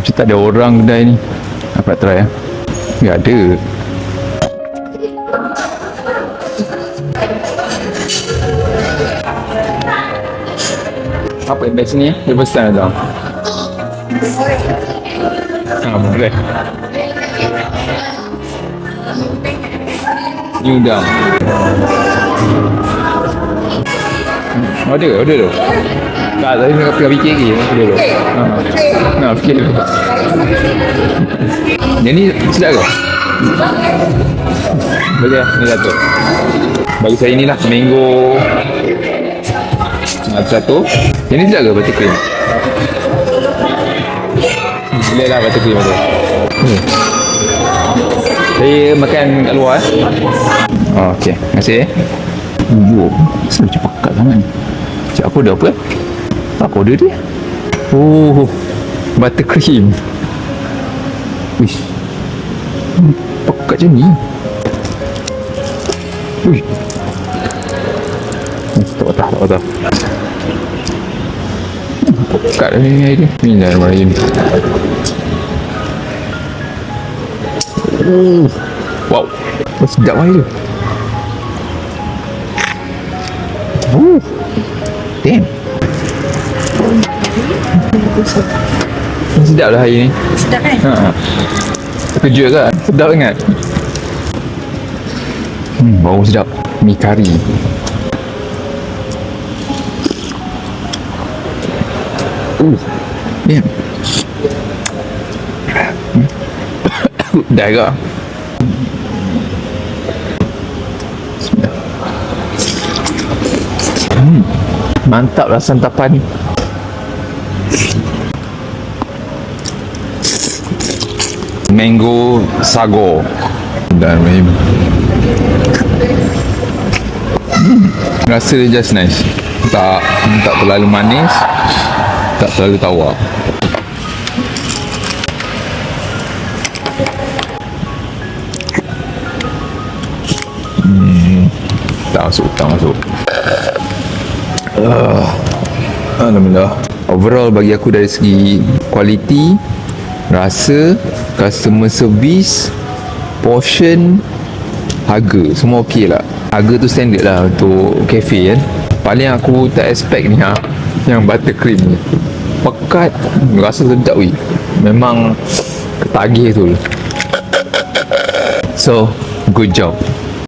Macam tak ada orang kedai ni. Dapat try lah. Tak ada. Apa yang best ni? Dia pesan tau. Boleh. Ni udang. Ada tu. Tak, tadi nak fikir lagi. Ada tu. Nak fikir dulu. Yang ni sedap ke? Boleh lah, ni satu. Bagi saya ni lah, mango. Satu. Yang ni sedap ke buttercream? Boleh lah buttercream tu. Saya makan kat luar okey, terima kasih. Kenapa macam pekat sangat ni? Cik aku order apa? Aku order dia. Buttercream. Wish, pekat macam ni. Wish, tak patah. Pekat ni dia. Ni dah mana ni. Wow, sedap lah dia. Damn. Sedap lah hari ni. Sedap kan? Terkejut ke? Sedap sangat. Bau sedap. Mi kari. Damn. Dah agak. Mantap lah santapan. Mango sago dan rasa dia just nice. Tak terlalu manis, tak terlalu tawar. Tak masuk. Alhamdulillah. Overall bagi aku dari segi kualiti, rasa, customer service, portion, harga, semua okey lah. Harga tu standard lah untuk cafe kan. Paling aku tak expect ni yang buttercream ni. Pekat, rasa sedap weh. Memang ketagih tu. So, good job.